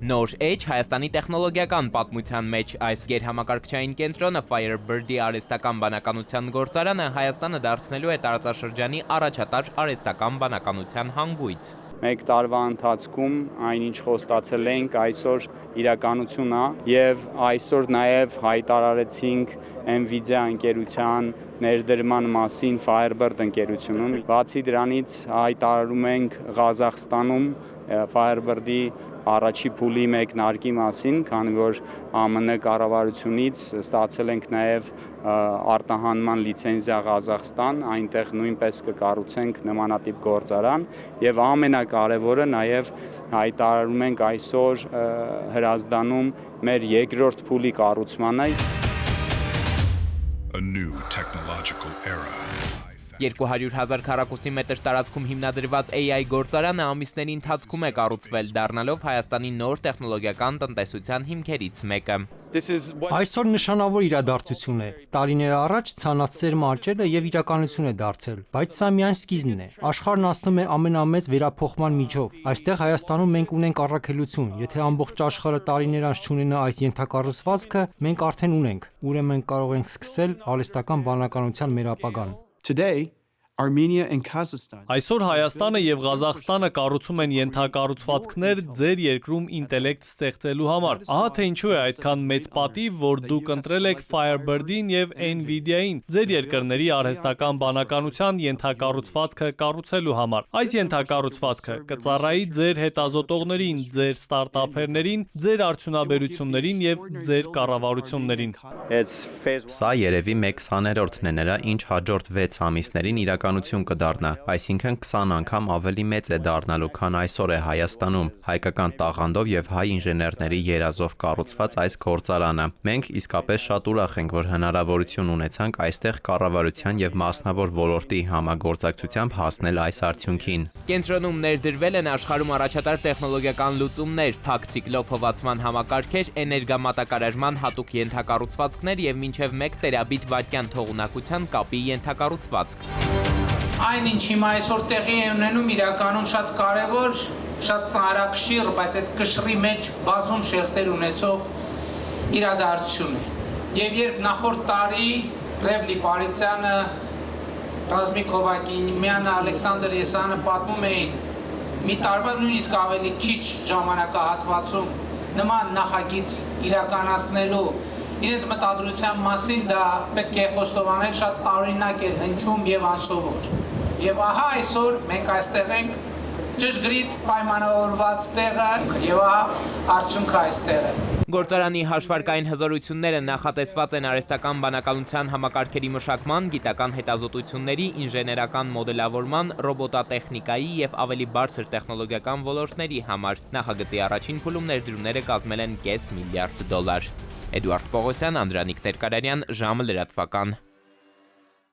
Նոր էջ Հայաստանի տեխնոլոգիական պատմության մեջ այս գերհամակարգչային կենտրոնը Firebird-ի արհեստական բանականության գործարանը Հայաստանը դարձնելու է տարածաշրջանի առաջատար արհեստական բանականության հանգույց։ Մեկ տարվա ընթացքում այնինչ խոստացել ենք այսօր իրականություն է եւ այսօր նաեւ հայտարարեցինք Nvidia ընկերության ներդրման մասին Firebird ընկերությունում։ Բացի դրանից հայտարարում ենք Ղազախստանում Firebird-ի առաջի փուլի մեկնարկի մասին, քանի որ ԱՄՆ կառավարությունից ստացել ենք նաև արտահանման լիցենզիա Ղազախստան, այնտեղ նույնպես կկառուցենք նմանատիպ գործարան եւ ամենակարևորը նաև հայտարարում ենք այսօր Հրազդանում մեր երկրորդ փուլի կառուցմանը։ A new technological era. 200,000 քառակուսի մետր տարածքում հիմնադրված AI գործարանը ամիսների ընթացքում է կառուցվել, դառնալով Հայաստանի նոր տեխնոլոգիական տնտեսության հիմքերից մեկը։ Այսօր նշանավոր իրադարձություն է։ Տարիներ առաջ ցանցերն աճելը եւ իրականություն է դարձել, բայց սա միայն սկիզբն է։ Աշխարհն անցնում է ամենամեծ վերափոխման միջով։ Այստեղ Հայաստանում մենք ունենք առաքելություն։ Եթե ամբողջ աշխարհը տարիներ անց չունենա այս ենթակառուցվածքը, մենք արդեն ունենք։ Ուրեմն կարող ենք սկսել արհեստական բանականության մեր ապագան։ Today, Armenia and Kazakhstan. Այսօր Հայաստանը եւ Ղազախստանը կառուցում են ենթակառուցվածքներ ձեր երկրում ինտելեկտ ստեղծելու համար։ Ահա թե ինչու է այդքան մեծ պատիվ, որ դուք ընտրել եք Firebird-ին եւ Nvidia-ին ձեր երկրների արհեստական բանականության ենթակառուցվածքը կառուցելու համար։ Այս ենթակառուցվածքը կծառայի ձեր հետազոտողներին, ձեր ստարտափերներին, ձեր արդյունաբերություններին եւ ձեր կառավարություններին։ Սա երևի 1/20-ն է նրա, ինչ հաջորդ 6 ամիսներին իրականություն կդառնա, այսինքն 20 անգամ ավելի մեծ է դառնալու, քան այսօր է Հայաստանում, հայկական տաղանդով եւ հայ ինժեներների երազով կառուցված այս գործարանը։ Մենք իսկապես շատ ուրախ ենք, որ հնարավորություն ունեցանք այստեղ կառավարության եւ մասնավոր ոլորտի համագործակցությամբ հասնել այս արդյունքին։ Կենտրոնում ներդրվել են աշխարհում առաջատար տեխնոլոգիական լուծումներ, փակ ցիկլով հովացման համակարգեր, էներգամատակարարման հատուկ ենթակառուցվածքներ եւ մինչեւ 1 տերաբիտ վայրկյան թողունակության կապի ենթակառուցվածք։ Այն ինչ հիմա այսօր տեղի է ունենում իրականում շատ կարևոր, շատ ծանրակշիռ, բայց այդ կշռի մեջ բազում շերտեր ունեցող իրադարձություն է։ Եվ երբ նախորդ տարի Ռևլի Պարիցյանը, Ռազմիկ Հովակիմյանը, Ալեքսանդր Եսյանը պատմում էին մի տարվա նույնիսկ ավելի քիչ ժամանակահատվածում նման նախագիծ իրականացնելու իրենց մտադրության մասին, դա պետք է խոստովանել շատ տարօրինակ էր, հնչում եւ անսովոր։ Եվ ահա այսօր մենք այստեղ ենք ճշգրիտ պայմանավորված տեղը եւ ահա արդյունքը այստեղ է։ Գործարանի հաշվարկային հզորությունները նախատեսված են արհեստական բանականության համակարգերի մշակման, գիտական հետազոտությունների, ինժեներական մոդելավորման, ռոբոտատեխնիկայի եւ ավելի բարձր տեխնոլոգիական ոլորտների համար։ Նախագծի առաջին փուլում ներդրումները կազմել են $500 միլիարդ։ Էդուարդ Պողոսյան, Անդրանիկ Տերկարարյան, ժամը լրատվական։